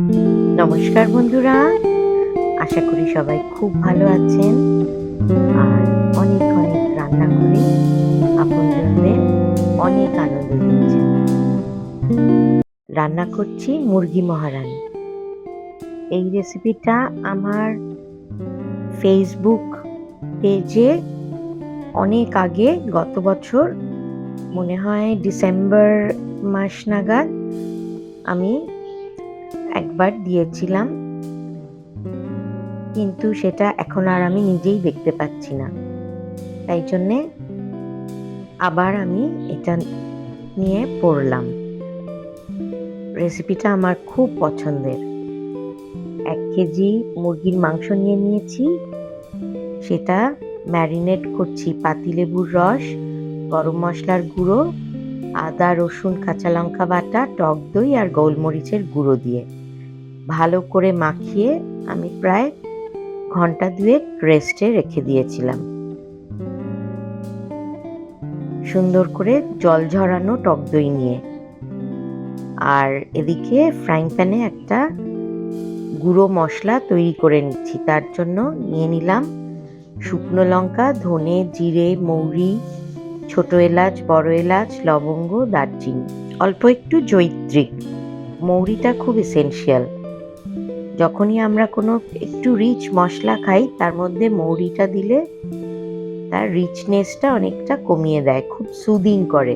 নমস্কার বন্ধুরা, আশা করি সবাই খুব ভালো আছেন আর অনেক অনেক রান্না করে আপনজনদের অনেক আনন্দ দিচ্ছেন। রান্না করছি মুরগি মহারানী। এই রেসিপিটা আমার ফেসবুক পেজে অনেক আগে গত বছর মনে হয় ডিসেম্বর মাস নাগাদ আমি একবার দিয়েছিলাম, কিন্তু সেটা এখন আর আমি নিজেই দেখতে পাচ্ছি না। তাই জন্যে আবার আমি এটা নিয়ে পড়লাম। রেসিপিটা আমার খুব পছন্দের। 1 কেজি মুরগির মাংস নিয়ে নিয়েছি। সেটা ম্যারিনেট করছি পাতিলেবুর রস, গরম মশলার গুঁড়ো, আদা রসুন কাঁচা লঙ্কা বাটা, টক দই আর গোলমরিচের গুঁড়ো দিয়ে ভালো করে মাখিয়ে আমি প্রায় ঘন্টা 2 রেস্টে রেখে দিয়েছিলাম। সুন্দর করে জল ঝরানো টক দই নিয়ে। আর এদিকে ফ্রাইং প্যানে একটা গুঁড়ো মশলা তৈরি করে নিচ্ছি। তার জন্য নিয়ে নিলাম শুকনো লঙ্কা, ধনে, জিরে, মৌরি, ছোট এলাচ, বড় এলাচ, লবঙ্গ, দারচিনি, অল্প একটু জয়িত্রী। মৌরিটা খুব এসেনশিয়াল। যখনই আমরা কোনো একটু রিচ মশলা খাই তার মধ্যে মৌরিটা দিলে তার রিচনেসটা অনেকটা কমিয়ে দেয়, খুব সুদিং করে,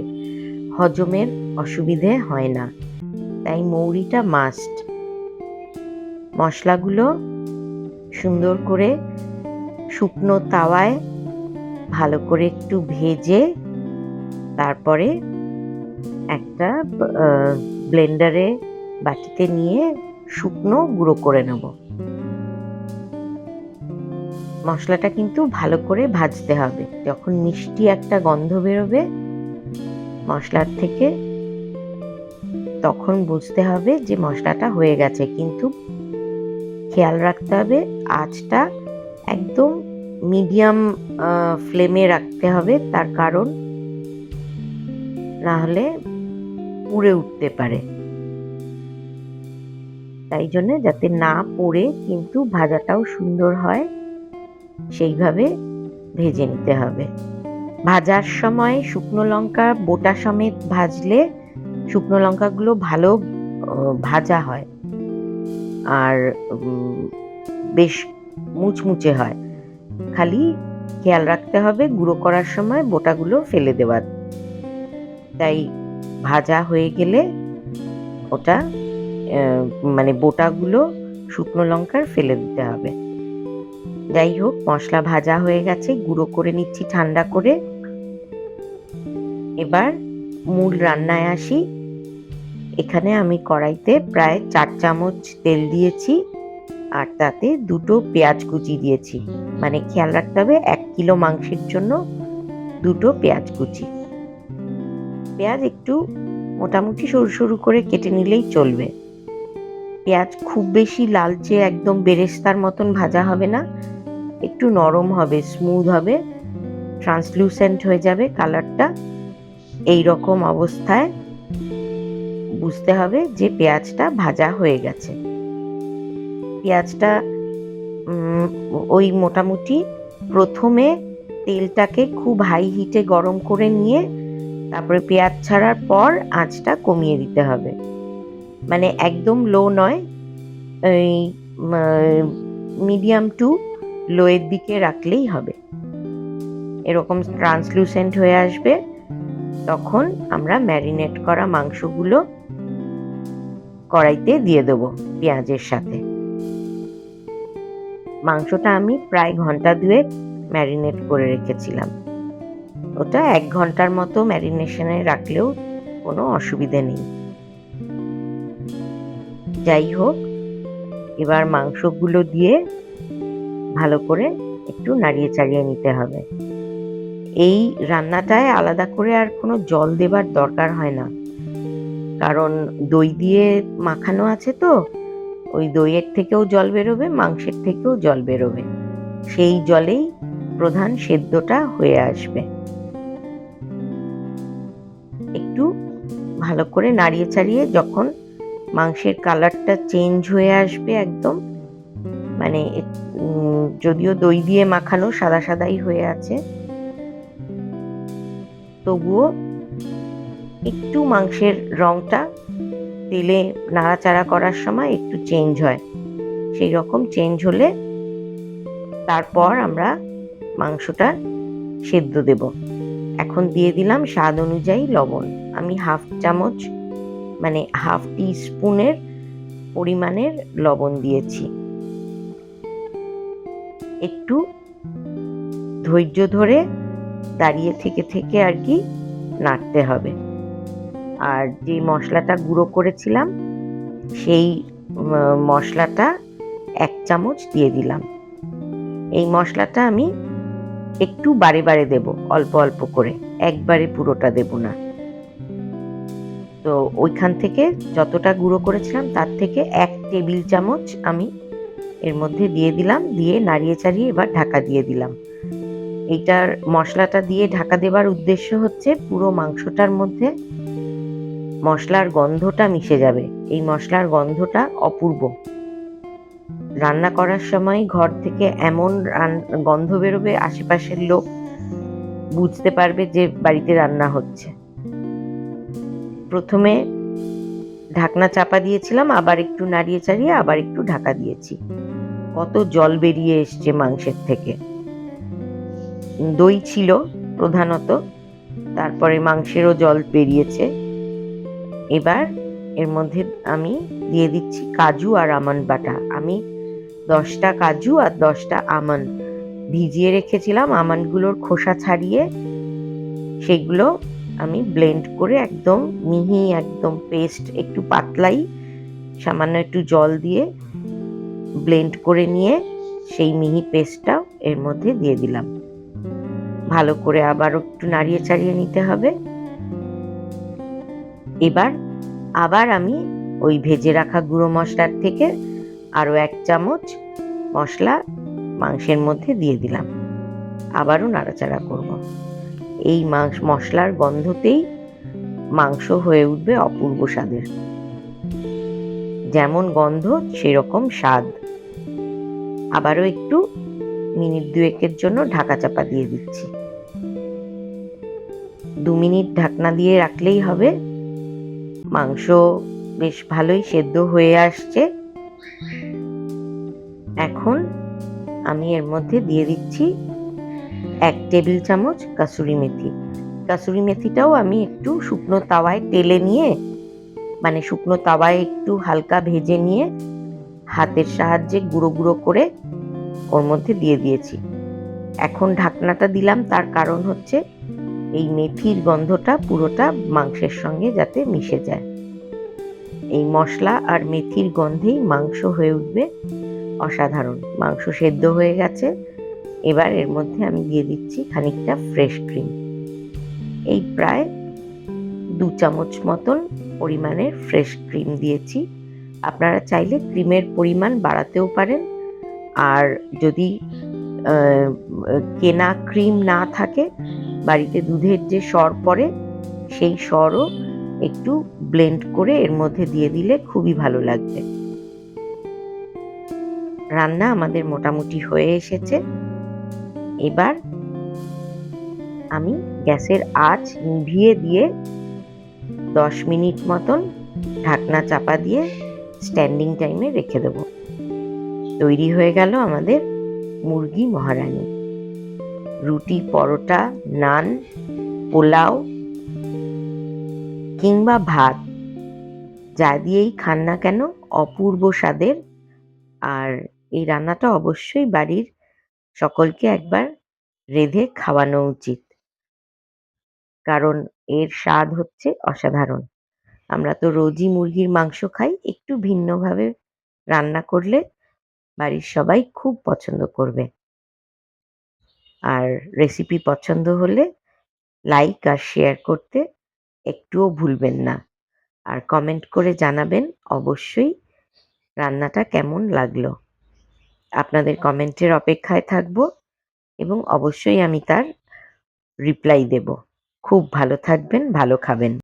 হজমের অসুবিধে হয় না, তাই মৌরিটা মাস্ট। মশলাগুলো সুন্দর করে শুকনো তাওয়ায় ভালো করে একটু ভেজে তারপরে একটা ব্লেন্ডারে বাটিতে নিয়ে শুকনো গুঁড়ো করে নেব। মশলাটা কিন্তু ভালো করে ভাজতে হবে। যখন মিষ্টি একটা গন্ধ বেরোবে মশলার থেকে, তখন বুঝতে হবে যে মশলাটা হয়ে গেছে। কিন্তু খেয়াল রাখতে হবে আঁচটা একদম মিডিয়াম ফ্লেমে রাখতে হবে, তার কারণ না হলে পুড়ে উঠতে পারে। তাই জন্য যাতে না পোড়ে কিন্তু ভাজাটাও সুন্দর হয় সেইভাবে ভেজে নিতে হবে। ভাজার সময় শুকনো লঙ্কা বোটা সমেত ভাজলে শুকনো লঙ্কাগুলো ভালো ভাজা হয় আর বেশ মুচমুচে হয়। খালি খেয়াল রাখতে হবে গুঁড়ো করার সময় বোটাগুলো ফেলে দেওয়ার। তাই ভাজা হয়ে গেলে ওটা মানে বোটাগুলো শুকনো লঙ্কার ফেলে দিতে হবে। যাই হোক, মশলা ভাজা হয়ে গেছে, গুঁড়ো করে নিচ্ছি ঠান্ডা করে। এবার মূল রান্নায় আসি। এখানে আমি কড়াইতে প্রায় 4 চামচ তেল দিয়েছি আর তাতে 2টো পেঁয়াজ কুচি দিয়েছি। মানে খেয়াল রাখতে হবে 1 কিলো মাংসের জন্য 2টো পেঁয়াজ কুচি। পেঁয়াজ একটু মোটামুটি সরু সরু করে কেটে নিলেই চলবে। পেঁয়াজ খুব বেশি লালচে একদম বেরেস্তার মতন ভাজা হবে না, একটু নরম হবে, স্মুথ হবে, ট্রান্সলুসেন্ট হয়ে যাবে কালারটা। এই রকম অবস্থায় বুঝতে হবে যে পেঁয়াজটা ভাজা হয়ে গেছে। পেঁয়াজটা ওই মোটামুটি প্রথমে তেলটাকে খুব হাই হিটে গরম করে নিয়ে তারপরে পেঁয়াজ ছাড়ার পর আঁচটা কমিয়ে দিতে হবে। মানে একদম লো নয়, এই মিডিয়াম টু লোয়ের দিকে রাখলেই হবে। এরকম ট্রান্সলুসেন্ট হয়ে আসবে, তখন আমরা ম্যারিনেট করা মাংসগুলো কড়াইতে দিয়ে দেবো পেঁয়াজের সাথে। মাংসটা আমি প্রায় ঘন্টা 2 ম্যারিনেট করে রেখেছিলাম। ওটা 1 ঘন্টার মতো ম্যারিনেশনে রাখলেও কোনো অসুবিধে নেই। যাই হোক, এবার মাংসগুলো দিয়ে ভালো করে একটু নাড়িয়ে চাড়িয়ে নিতে হবে। এই রান্নাটায় আলাদা করে আর কোনো জল দেবার দরকার হয় না, কারণ দই দিয়ে মাখানো আছে তো, ওই দইয়ের থেকেও জল বেরোবে, মাংসের থেকেও জল বেরোবে, সেই জলেই প্রধান সেদ্ধটা হয়ে আসবে। একটু ভালো করে নাড়িয়ে চাড়িয়ে যখন মাংসের কালারটা চেঞ্জ হয়ে আসবে একদম, মানে যদিও দই দিয়ে মাখানো সাদা সাদাই হয়ে আছে, তবুও একটু মাংসের রংটা তেলে নাড়াচাড়া করার সময় একটু চেঞ্জ হয়। সেই রকম চেঞ্জ হলে তারপর আমরা মাংসটা সেদ্ধ দেব। এখন দিয়ে দিলাম স্বাদ অনুযায়ী লবণ। আমি হাফ চামচ মানে হাফ টিস্পুনের পরিমাণের লবণ দিয়েছি। একটু ধৈর্য ধরে দাঁড়িয়ে থেকে থেকে আর কি নাড়তে হবে। আর যে মশলাটা গুঁড়ো করেছিলাম সেই মশলাটা 1 চামচ দিয়ে দিলাম। এই মশলাটা আমি একটু বারে বারে দেব, অল্প অল্প করে, একবারে পুরোটা দেব না। তো ওইখান থেকে যতটা গুঁড়ো করেছিলাম তার থেকে 1 টেবিল চামচ আমি এর মধ্যে দিয়ে দিলাম, দিয়ে নাড়িয়ে চাড়িয়ে এবার ঢাকা দিয়ে দিলাম। এইটার মশলাটা দিয়ে ঢাকা দেবার উদ্দেশ্য হচ্ছে পুরো মাংসটার মধ্যে মশলার গন্ধটা মিশে যাবে। এই মশলার গন্ধটা অপূর্ব। রান্না করার সময় ঘর থেকে এমন গন্ধ বেরোবে, আশেপাশের লোক বুঝতে পারবে যে বাড়িতে রান্না হচ্ছে। প্রথমে ঢাকনা চাপা দিয়েছিলাম, আবার একটু নাড়িয়ে চাড়িয়ে আবার একটু ঢাকা দিয়েছি। কত জল বেরিয়ে এসছে মাংসের থেকে। দই ছিল প্রধানত, তারপরে মাংসেরও জল বেরিয়েছে। এবার এর মধ্যে আমি দিয়ে দিচ্ছি কাজু আর আমন্ড বাটা। আমি 10টা কাজু আর 10টা আমন্ড ভিজিয়ে রেখেছিলাম। আমন্ডগুলোর খোসা ছাড়িয়ে সেগুলো আমি ব্লেন্ড করে একদম মিহি, একদম পেস্ট, একটু পাতলাই, সামান্য একটু জল দিয়ে ব্লেন্ড করে নিয়ে সেই মিহি পেস্টটাও এর মধ্যে দিয়ে দিলাম। ভালো করে আবার একটু নাড়িয়ে চাড়িয়ে নিতে হবে। এবার আবার আমি ওই ভেজে রাখা গুঁড়ো মশলার থেকে আরো 1 চামচ মশলা মাংসের মধ্যে দিয়ে দিলাম। আবারও নাড়াচাড়া করব। এই মশলার গন্ধতেই মাংস হয়ে উঠবে অপূর্ব স্বাদের। যেমন গন্ধ সেরকম স্বাদ। আবারও একটু মিনিট 2-এর জন্য ঢাকা চাপা দিয়ে দিচ্ছি। 2 মিনিট ঢাকনা দিয়ে রাখলেই হবে। মাংস বেশ ভালোই সেদ্ধ হয়ে আসছে। এখন আমি এর মধ্যে দিয়ে দিচ্ছি 1 টেবিল চামচ কাসুরি মেথি। কাসুরি মেথিটাও আমি একটু শুকনো তাওয়ায় তেলে নিয়ে, মানে শুকনো তাওয়ায় একটু হালকা ভেজে নিয়ে হাতের সাহায্যে গুঁড়ো গুঁড়ো করে ওর মধ্যে দিয়ে দিয়েছি। এখন ঢাকনাটা দিলাম, তার কারণ হচ্ছে এই মেথির গন্ধটা পুরোটা মাংসের সঙ্গে যাতে মিশে যায়। এই মশলা আর মেথির গন্ধেই মাংস হয়ে উঠবে অসাধারণ। মাংস সেদ্ধ হয়ে গেছে। এবার এর মধ্যে আমি দিয়ে দিচ্ছি খানিকটা ফ্রেশ ক্রিম। এই প্রায় 2 চামচ মতন পরিমাণের ফ্রেশ ক্রিম দিয়েছি। আপনারা চাইলে ক্রিমের পরিমাণ বাড়াতেও পারেন। আর যদি কেনা ক্রিম না থাকে, বাড়িতে দুধের যে সর পড়ে সেই সরও একটু ব্লেন্ড করে এর মধ্যে দিয়ে দিলে খুবই ভালো লাগবে। রান্না আমাদের মোটামুটি হয়ে এসেছে। এবার আমি গ্যাসের আঁচ নিভিয়ে দিয়ে 10 মিনিট মতন ঢাকনা চাপা দিয়ে স্ট্যান্ডিং টাইমে রেখে দেব। তৈরি হয়ে গেল আমাদের মুরগি মহারানী। রুটি, পরোটা, নান, পোলাও কিংবা ভাত, যা দিয়েই খান না কেন অপূর্ব স্বাদের। আর এই রান্নাটা অবশ্যই বাড়ির সকলকে একবার রেঁধে খাওয়ানো উচিত, কারণ এর স্বাদ হচ্ছে অসাধারণ। আমরা তো রোজই মুরগির মাংস খাই, একটু ভিন্নভাবে রান্না করলে বাড়ির সবাই খুব পছন্দ করবে। আর রেসিপি পছন্দ হলে লাইক আর শেয়ার করতে একটুও ভুলবেন না। আর কমেন্ট করে জানাবেন অবশ্যই রান্নাটা কেমন লাগলো। আপনাদের কমেন্টের অপেক্ষায় থাকব এবং অবশ্যই আমি তার রিপ্লাই দেব। খুব ভালো থাকবেন, ভালো খাবেন।